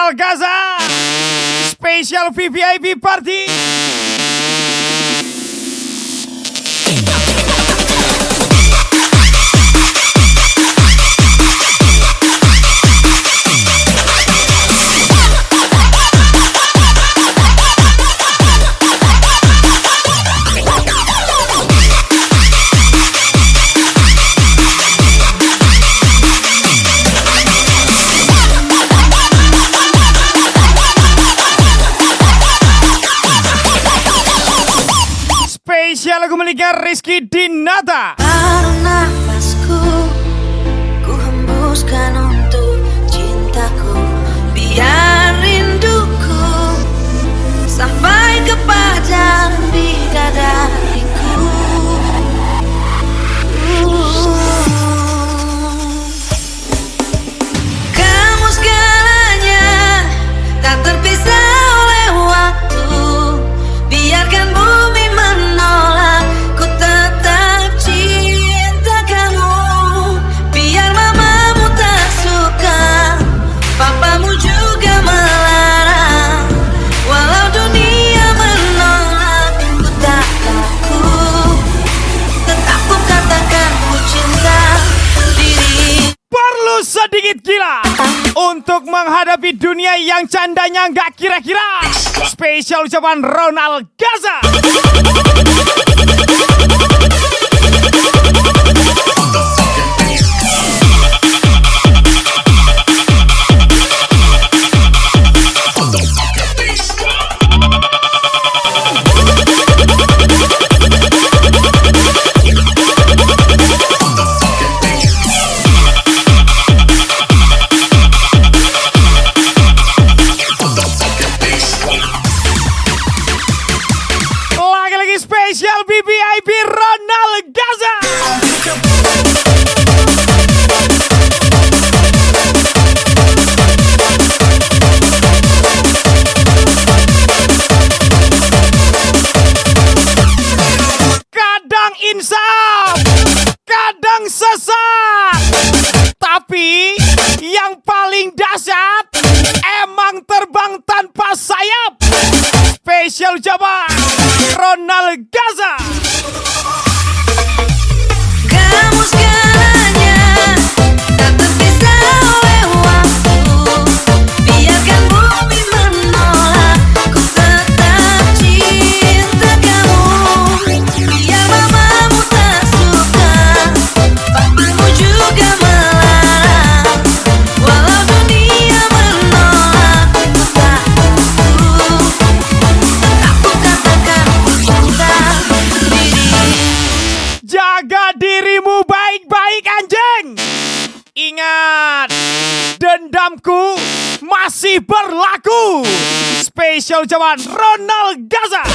Ronald Gaza Special VVIP Party. Spesial lagu miliknya Rizky Dinata. Baru nafasku ku hembuskan untuk cintaku, biar rinduku sampai kepada bidadariku. Kamu segalanya, tak terpisah oleh waktu. Biarkan bumi menolak, ku tetap cinta kamu. Biar mamamu tak suka, papamu juga melarang. Walau dunia menolak, ku tak takut. Tetap ku katakan ku cinta diri. Perlu sedikit gila untuk menghadapi dunia yang candanya nggak kira-kira. Spesial ucapan Ronald Gaza. Spesial VVIP Ronald Gaza. Kadang insaf, kadang sesat, tapi yang paling dahsyat emang terbang tanpa sayap. Spesial ucapan Ronald Gaza. Kamu segalanya, tak terpisah oleh waktu. Biarkan bumi menolak, ku tetap cinta kamu. Biar mamamu tak suka, papamu juga melarang. Walau dunia menolak, ku tak takut. Tetap ku katakan ku cinta diri. Jaga dirimu baik-baik anjing. Ingat, dendamku masih berlaku. Spesial ucapan Ronald Gaza.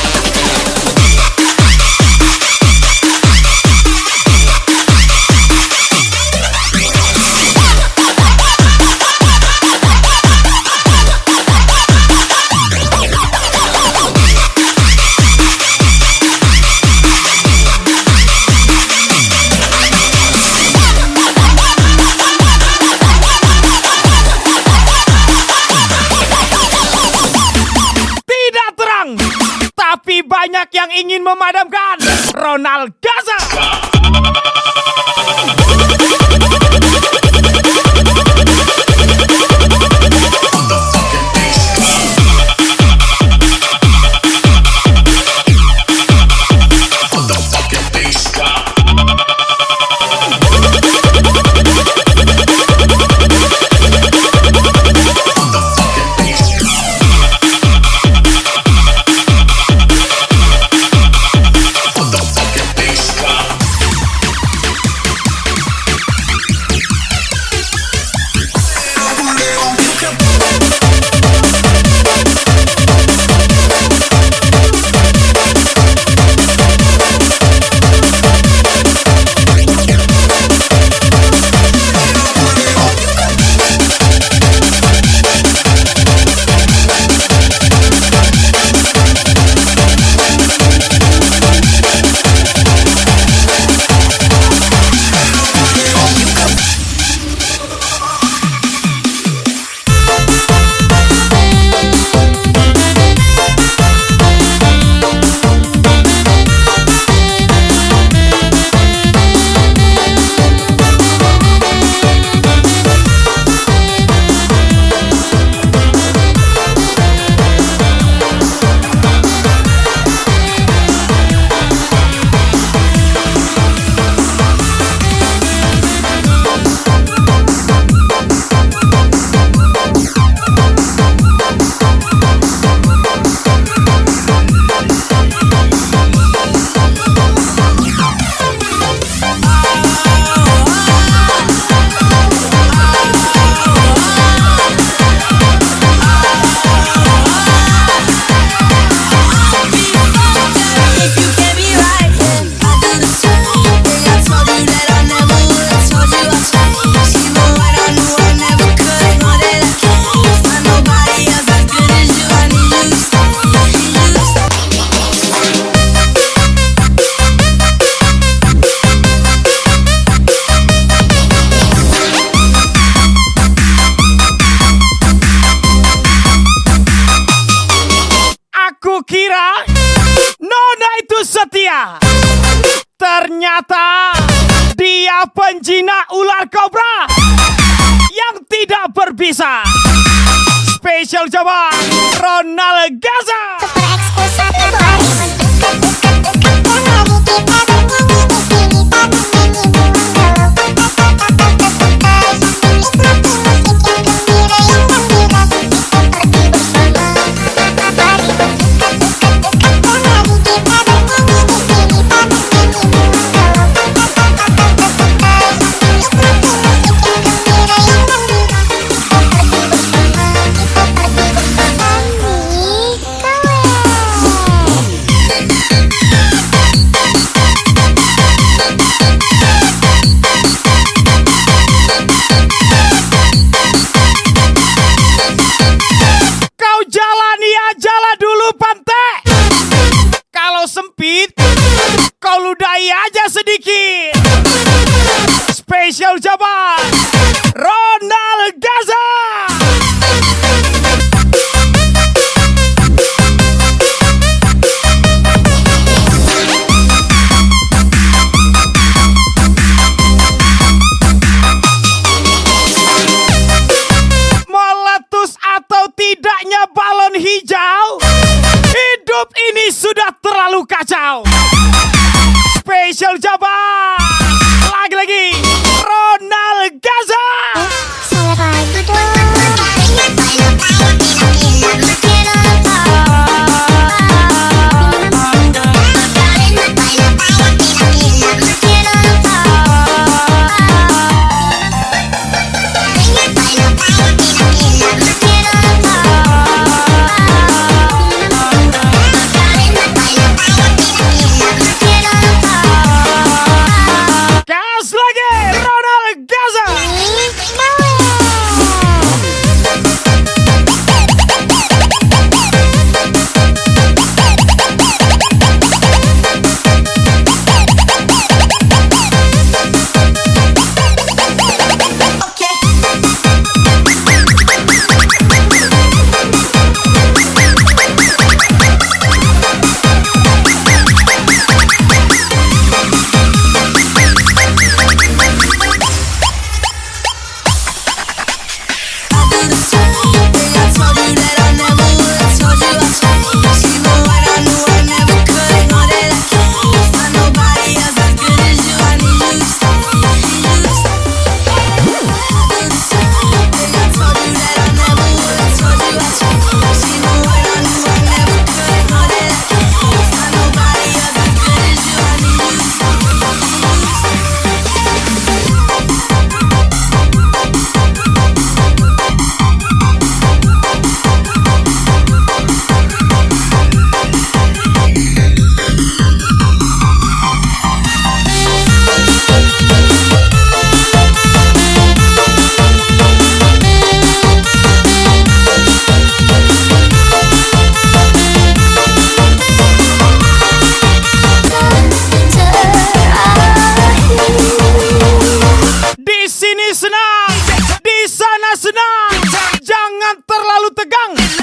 Tapi banyak yang ingin memadamkan Ronald Gaza. Ternyata dia penjinak ular kobra yang tidak berbisa. Spesial ucapan Ronald Gaza. Kau ludahi aja sedikit. Spesial ucapan Ronald Gaza. Meletus atau tidaknya balon hijau, hidup ini sudah terlalu kacau. Spesial ucapan lagi-lagi Ronald Gaza.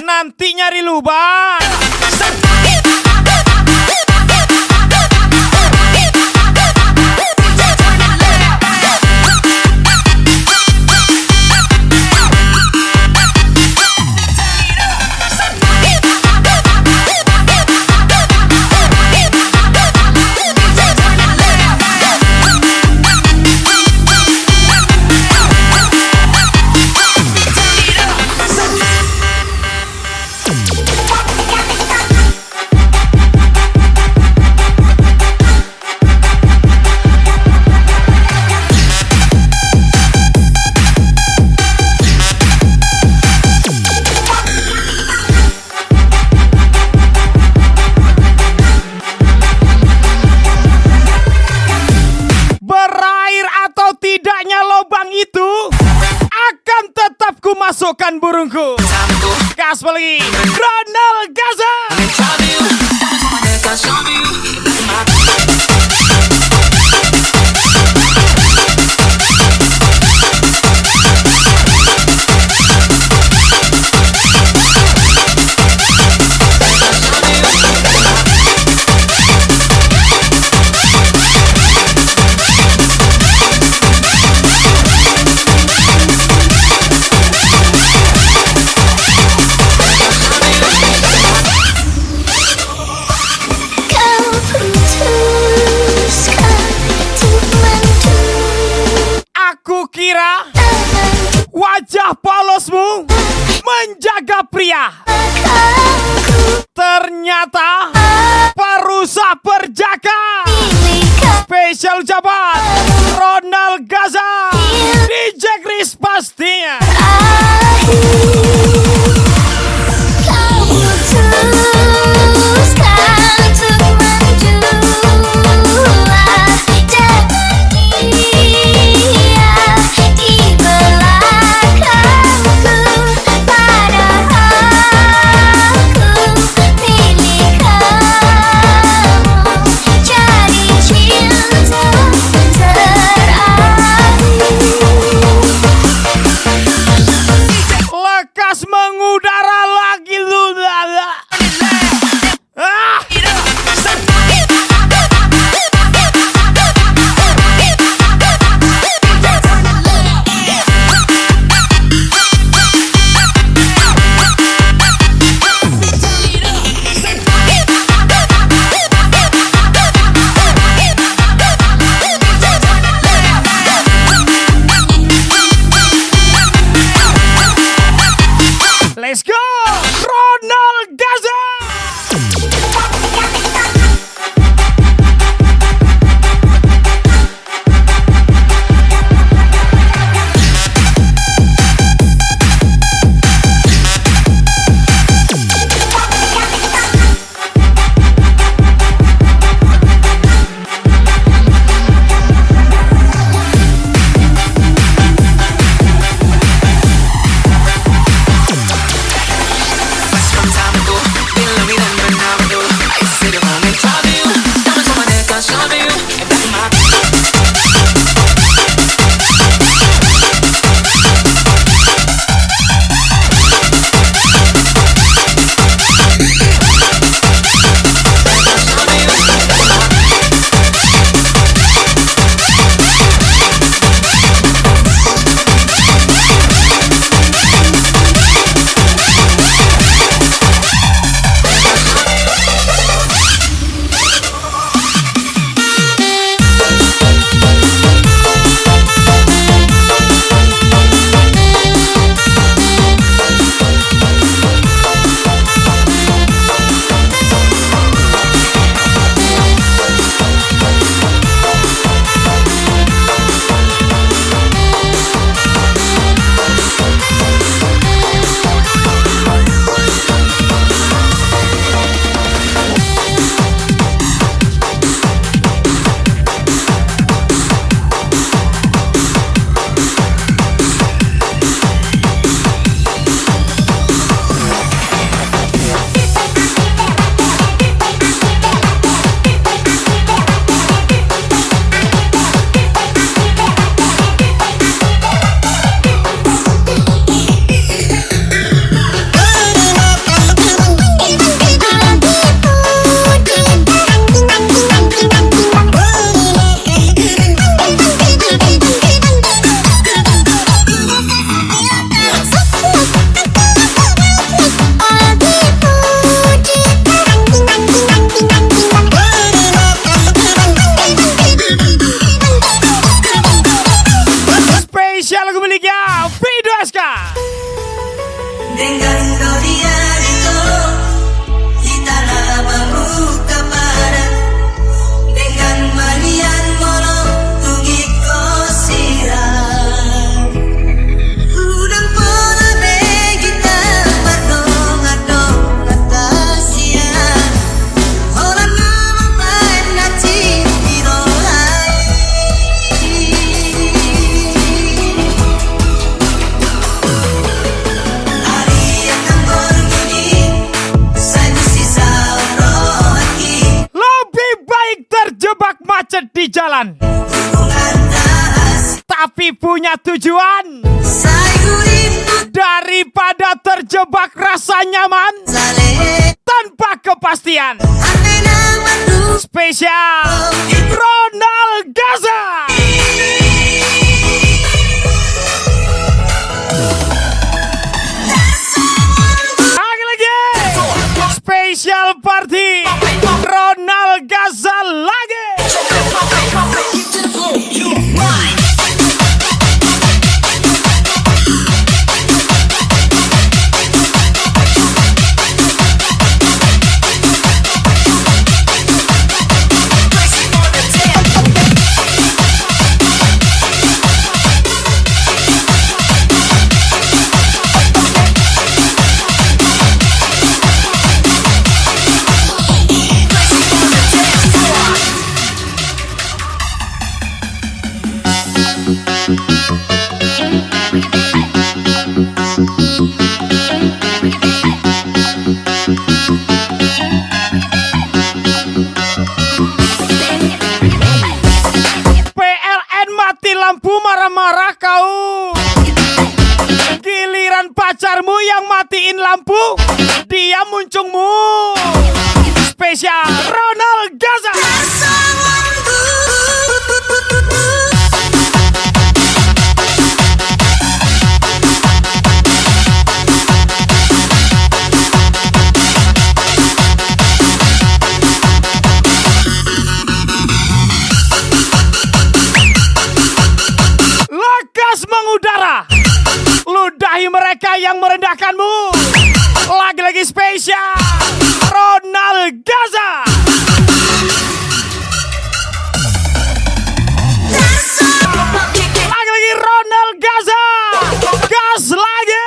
Nanti nyari lubang. Masukkan burungku. Gas lagi Ronald Gaza. kamu menjaga pria. Ternyata perusak perjaka. Spesial ucapan Ronald Gaza, DJ Chris pastinya. Kau putuskan untuk menjual dia di belakangku, padahal aku milik kamu, jadi cinta terakhir. Lekas mengudara lagi lu. Ah! Let's go, Ronald Gaza. Dengan kau dia itu kita membuka badan dengan manian molong tungi kosiran udang pola kita padong-adong atasian orang ngalaman nati dirolai terjebak macet di jalan, tapi punya tujuan. Daripada terjebak rasa nyaman tanpa kepastian. Spesial Ronald Gaza. Lagi-lagi spesial party Ronald Gaza lagi. pacarmu yang matiin lampu, dia muncungmu. Spesial Ronald Gaza. Lekas mengudara, ludahi mereka yang merendahkanmu. Lagi-lagi spesial Ronald Gaza. Lagi-lagi Ronald Gaza. Gas lagi.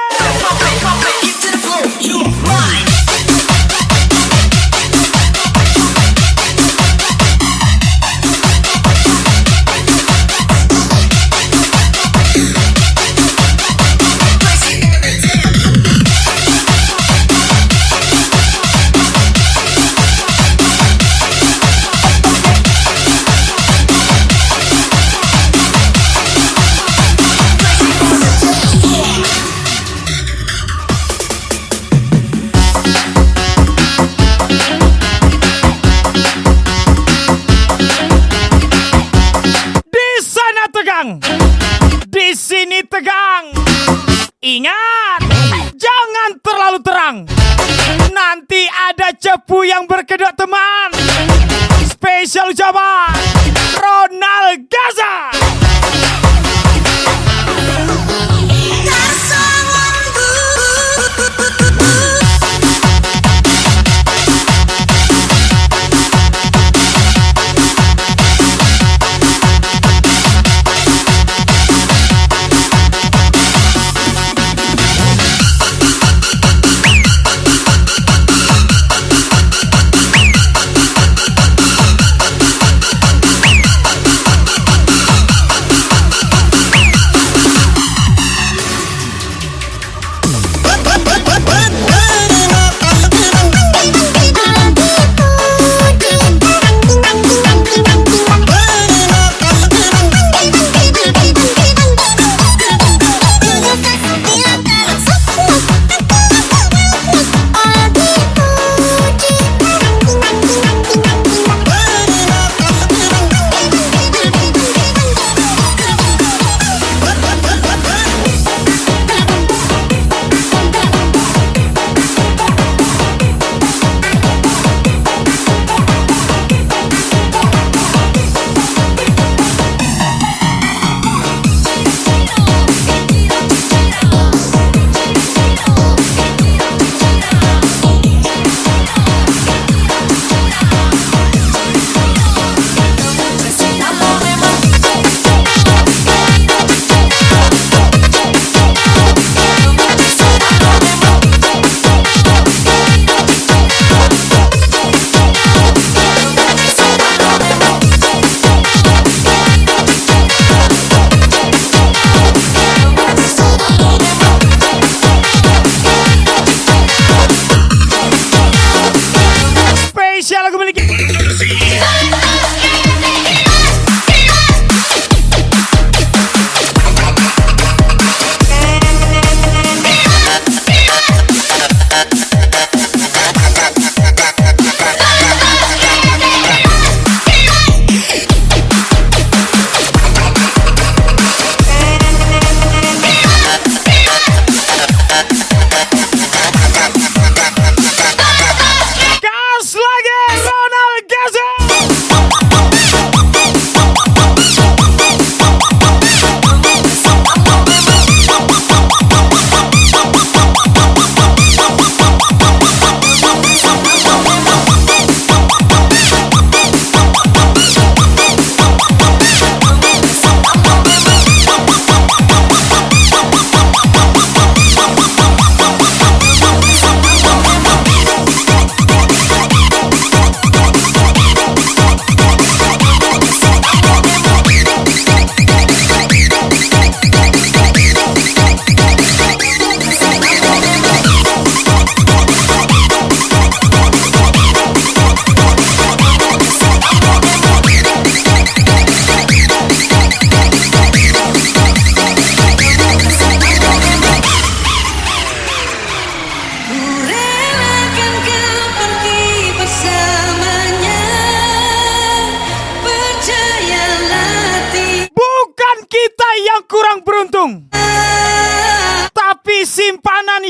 Di sini tegang. Ingat, jangan terlalu terang. Nanti ada cepu yang berkedok teman. Spesial ucapan Ronald Gaza.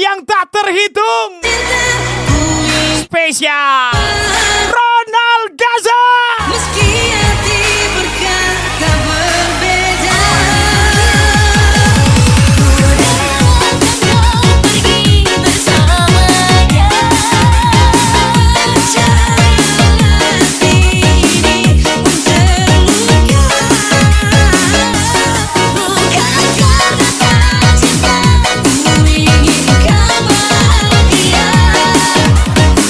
yang tak terhitung. Spesial Ronald Gaza. Meski hati berkata berbeda, pergi bersamanya. Jangan ini terluka, bukan karena tak cinta, ku ingin kau bahagia.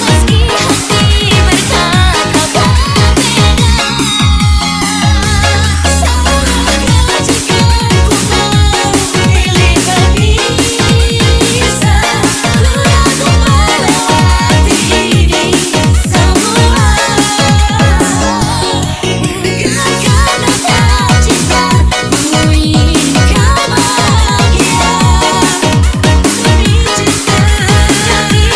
Meski hati berkata berbeda, semoga jika ku memilih berpisah, ku dapat melewati ini semua. Bukan karena tak cinta, ku ingin kau bahagia. Demi cinta, demi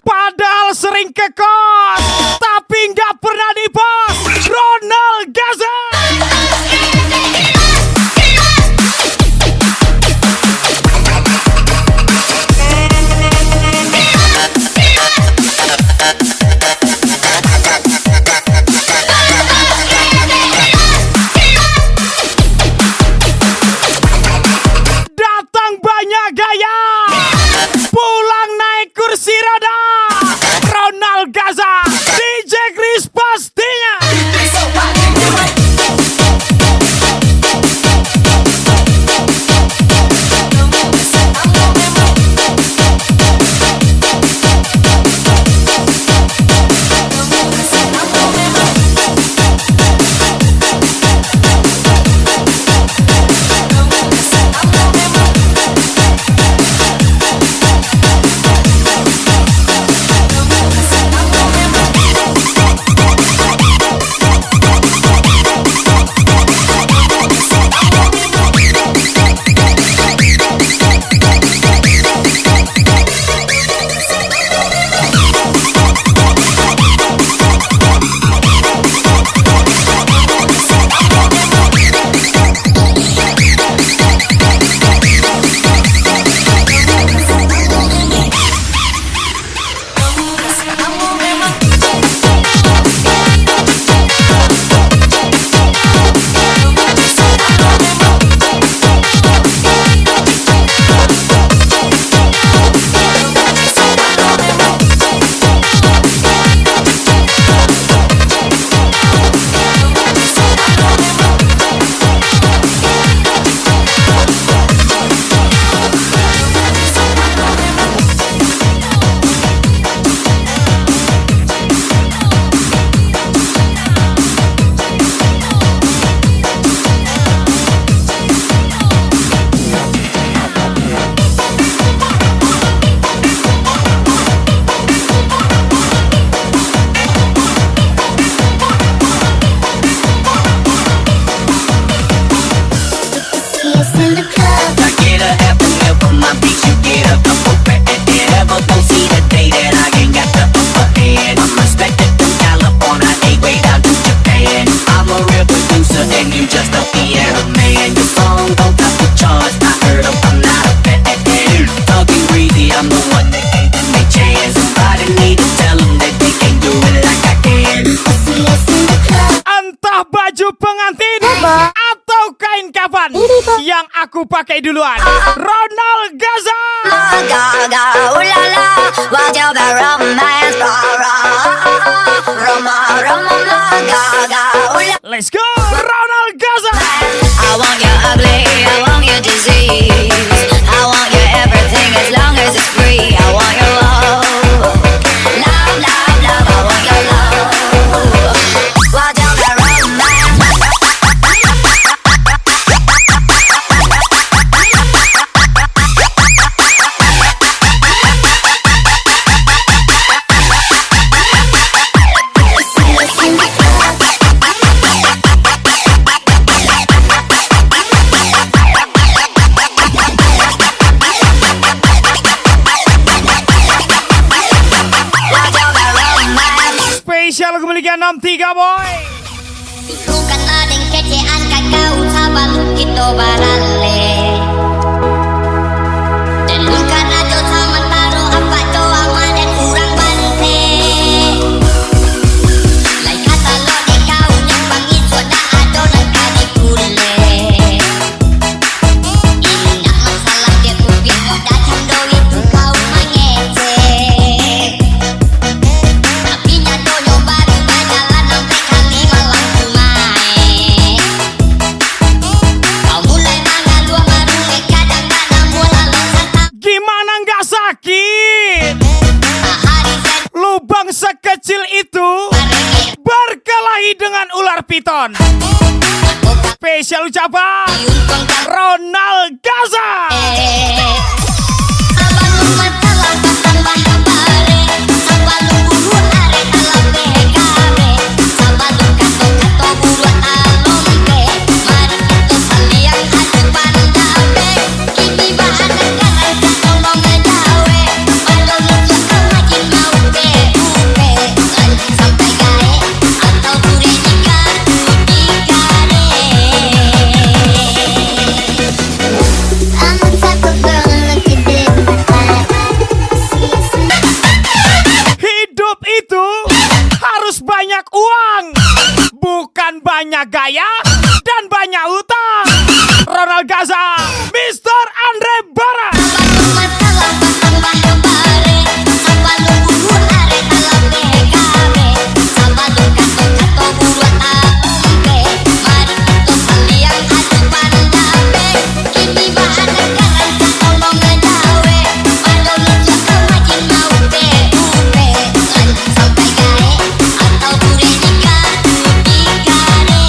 Padahal sering ke kos, tapi nggak pernah di pos. Ronald Gaza. Datang banyak gaya, pulang naik kursi roda. Ronald Gaza, DJ Chris pastinya. yang aku pakai duluan. Ronald Gaza. Gaga, ooh la la, what's your bad romance, rah, Roma, Roma, Gaga, ooh la. Let's go, Ronald Gaza. I want you ugly, I want your disease, I want your everything as long as it's free. I want your love, love, love, love. I want your love. What's your bad romance? memiliki 63 boy. Bukan adeng kecean kakau sabaluk kita barale. Dan bukan ajo saman baru apa doa dan urang bante. Lai kata lo de kau nyembang itu ada adonan kadi kule. Indah masalah dia kupin udah cando itu kau mangece. Tapi nyadonyo baru berjalan sampai kali malam kumai. Kau mulai mengalu marunge kadang-kadang mula loncatan. Gimana nggak sakit? Hari dan Lubang sekecil itu barenge berkelahi dengan ular piton. Spesial ucapan Yuntong kang Ronald Gaza. Sabalung masalah tambah bare. Sabalung buru are dalam behekare. Sabalung kato-kato buruan alombe. Mari kita saliang adu pandabe. Kini bahan negara katolong ngedawe. Padol nutwa kamajin mau upe. Lanjut sampai gae atau bure nikah dikare. I'm the type of girl that look you dead in my eyes. Hidup itu harus banyak uang, bukan banyak gaya dan banyak utang. Ronald Gaza, Mr. Andre Bara. Sabalung masalah tambah bare. Sabalung buru are dalam behekare. Sabalung kato-kato buruan alombe. Mari kita saliang adu pandabe. Kini bahan negara katolong ngedawe. Padol nutwa kamajin mau upe. Lanjut sampai gae atau bure nikah dikare.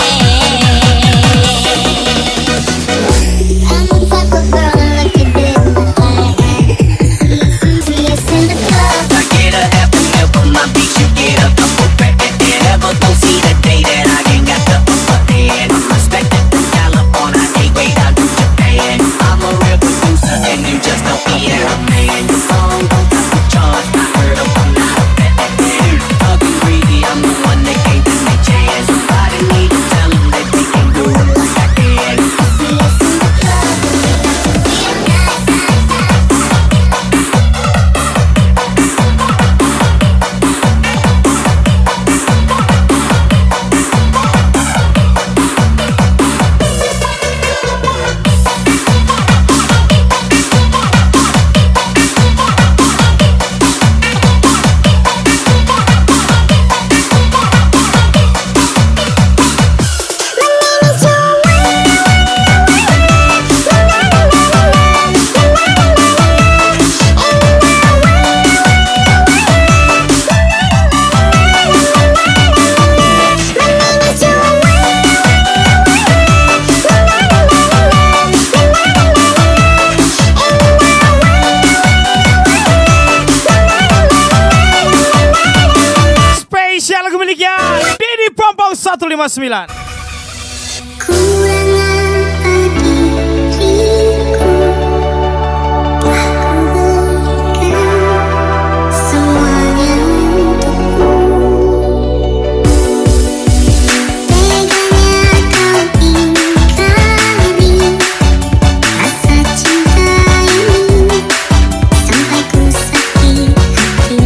I'm the type of girl that look you dead in my eyes. See us in the club. I get a half a meal for my beach, you get a couple crack and ever don't see the day that I ain't got the upper hand. Respect it from California, hey wait, I do Japan. I'm a real producer and you just don't be a man. Your song don't have to charge, I heard them, I'm not a fat man. Talking greedy, I'm the one that gave them a chance. Somebody need to tell them that they can do it like I can. See us in the club. Spesial lagu miliknya Didi Pompong 159. Kurangan diriku, aku berikan semuanya untukmu. Teganya kau ingkari rasa cinta ini sampai ku sakit hati.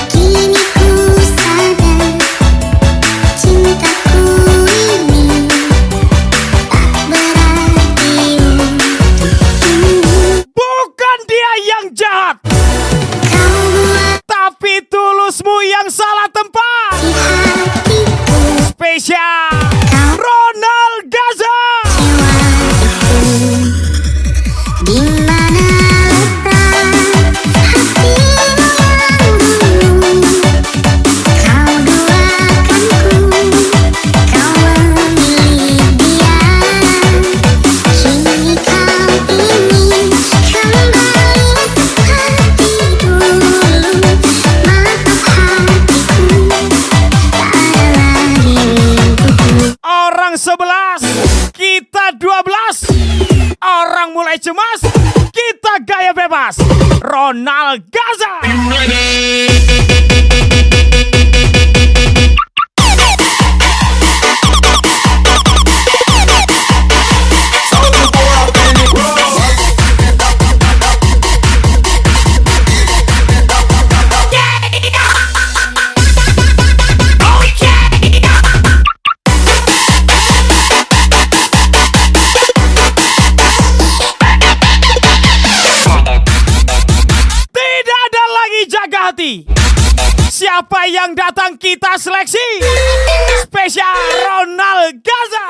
Kini ku sadar cintaku ini tak berarti untukmu. Bukan dia yang jahat, Kau buat tapi tulusmu yang salah tempat. di hatiku Spesial kau Ronald Gaza. kecewa itu. Di mana letak hatimu yang dulu kau duakanku, kau memilih dia. Kini kau ingin kembali seperti dulu. Maaf hatiku, tak ada lagi untukmu. Orang 11, kita 12. Orang mulai cemas, kita gaya bebas. Ronald Gaza. hati. Siapa yang datang kita seleksi. Spesial Ronald Gaza.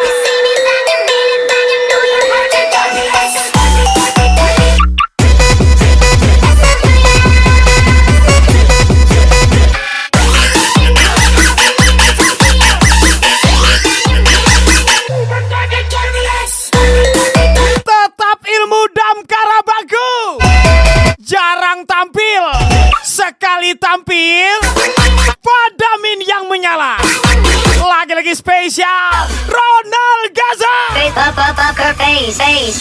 Tetap ilmu damkara baku. Jarang tampil. Sekali tampil padamin yang menyala. Lagi-lagi spesial Ronald Gaza. Face up her face.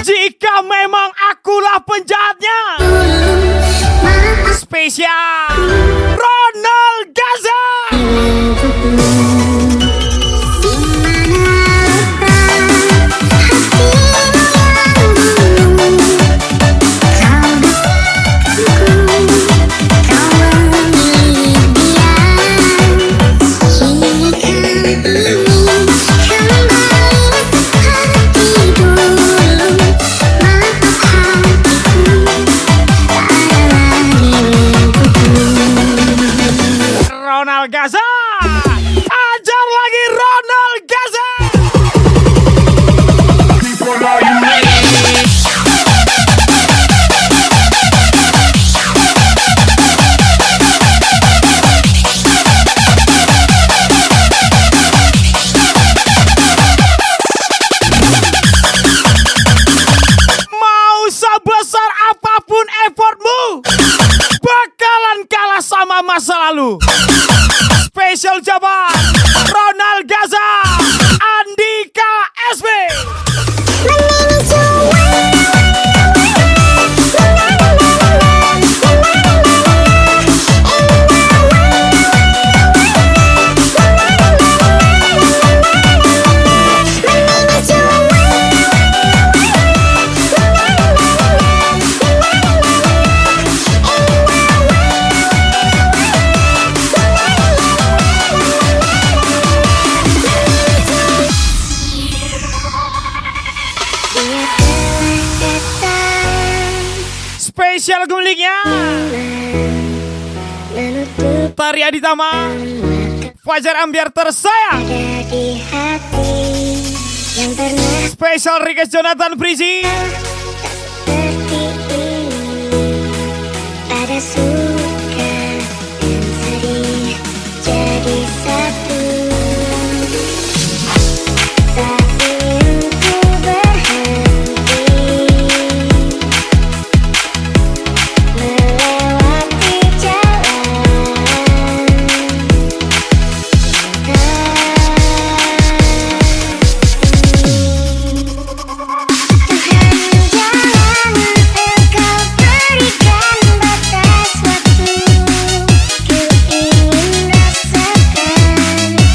Jika memang akulah penjahatnya. Spesial Ronald Gaza. Ronald Gaza. Ajar lagi Ronald Gaza. Mau sebesar apapun effortmu, bakalan kalah sama masa lalu. Spesial jabat Ronald Gaza, Andika SB. Spesial guliknya Tari Aditama, Fajar Ambiar tersayang. Spesial request Jonathan Prizi. Pada suka dan sedih jadi satu. Tak ingin ku berhenti melewati jalan. Tuhan jangan engkau berikan batas waktu. Ku ingin rasakan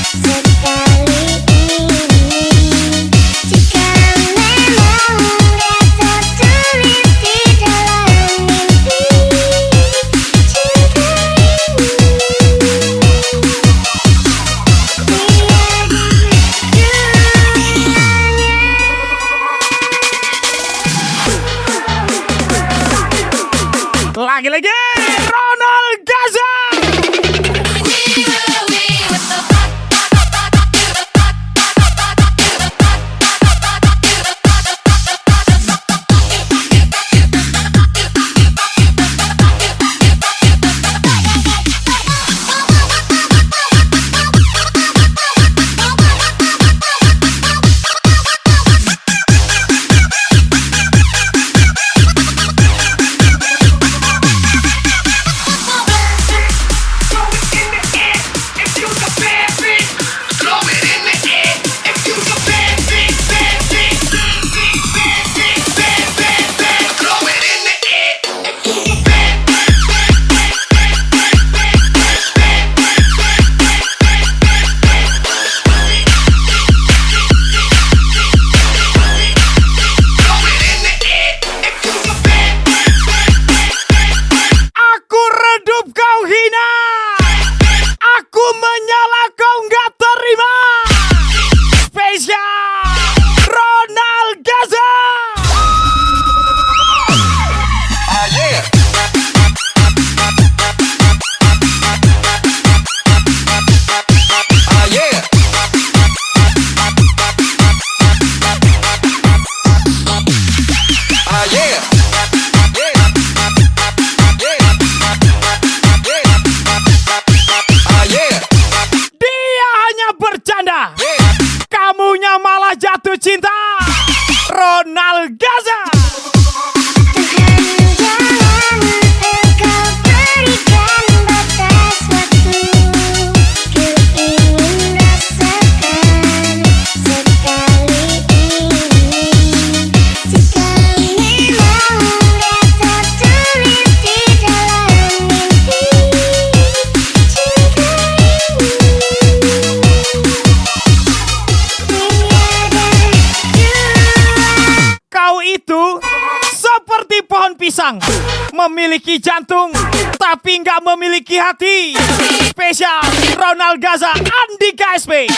sekali ini. Jika memang gak tertulis di dalam mimpi, cinta Lagi-lagi Ronald Gaza. Kaisang memiliki jantung tapi nggak memiliki hati. Spesial Ronald Gaza, Andika SP.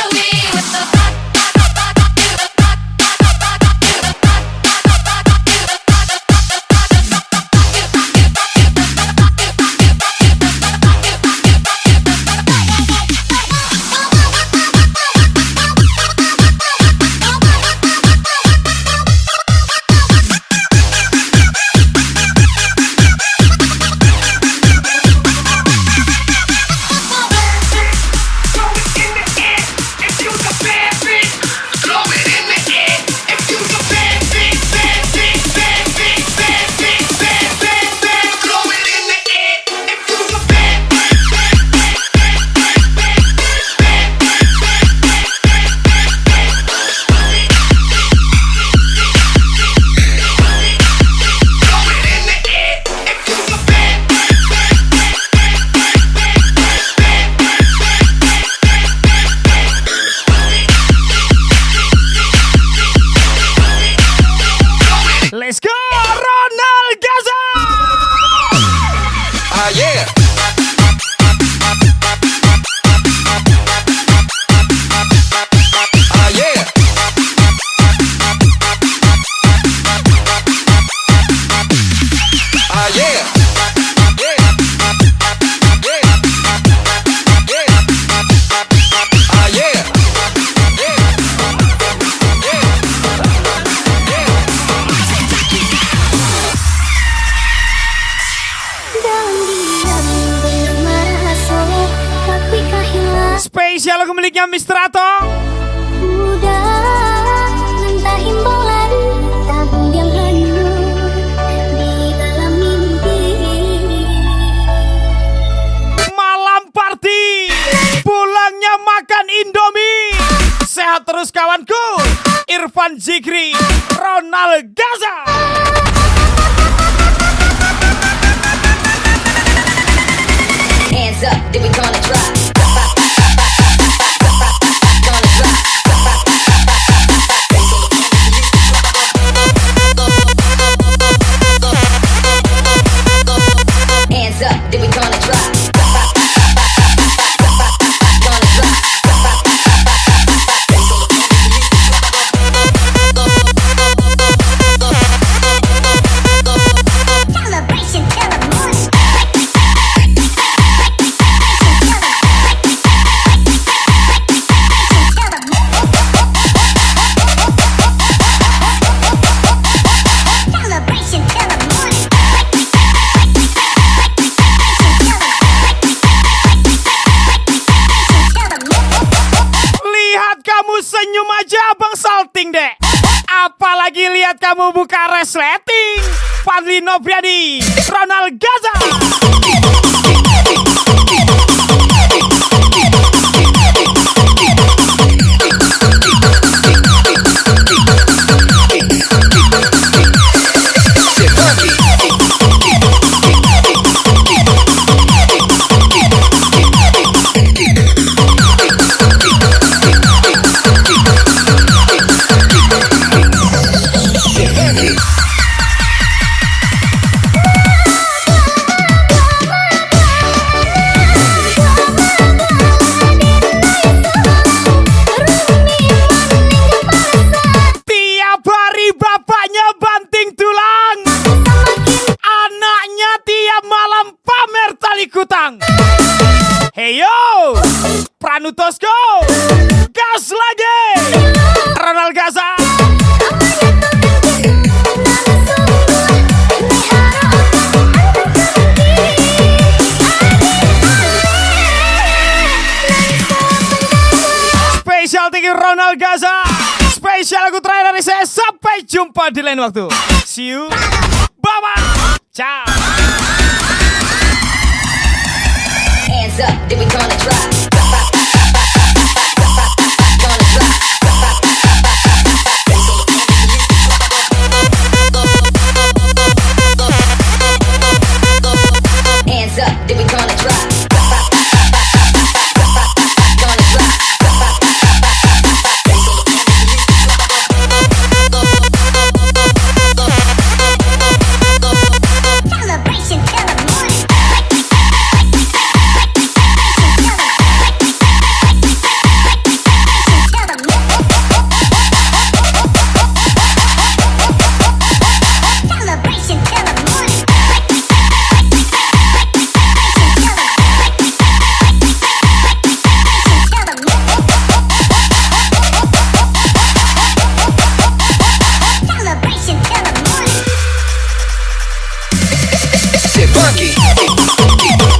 Let's go, Ronald Gaza! Yeah. Yeah. Yeah. Spesial lagu miliknya Mr. Atong. Udah ngentahin bulan tabung yang hanyut di dalam mimpi. Malam party, pulangnya makan Indomie. Sehat terus kawanku, Irfan Zikri, Ronald Gaza. Hands up, then we gonna drop. Hands up, then we gonna drop. Celebration till the morning. Celebration till the morning. Lihat kamu senyum aja Bang Salting deh. Apalagi lihat kamu buka resleting. Fadli Nobriadi, Ronald Gaza. Tiap hari bapaknya banting tulang, anaknya tiap malam pamer tali kutang. Heyo, Pranutosko, gas lagi, Ronald Gaza. Spesial tinggi Ronald Gaza. Spesial lagu terakhir dari saya. Sampai jumpa di lain waktu. See you. Bye-bye. Ciao. Hands up, then we gonna drop. Hands up, then we gonna drop. Gonna drop. funky.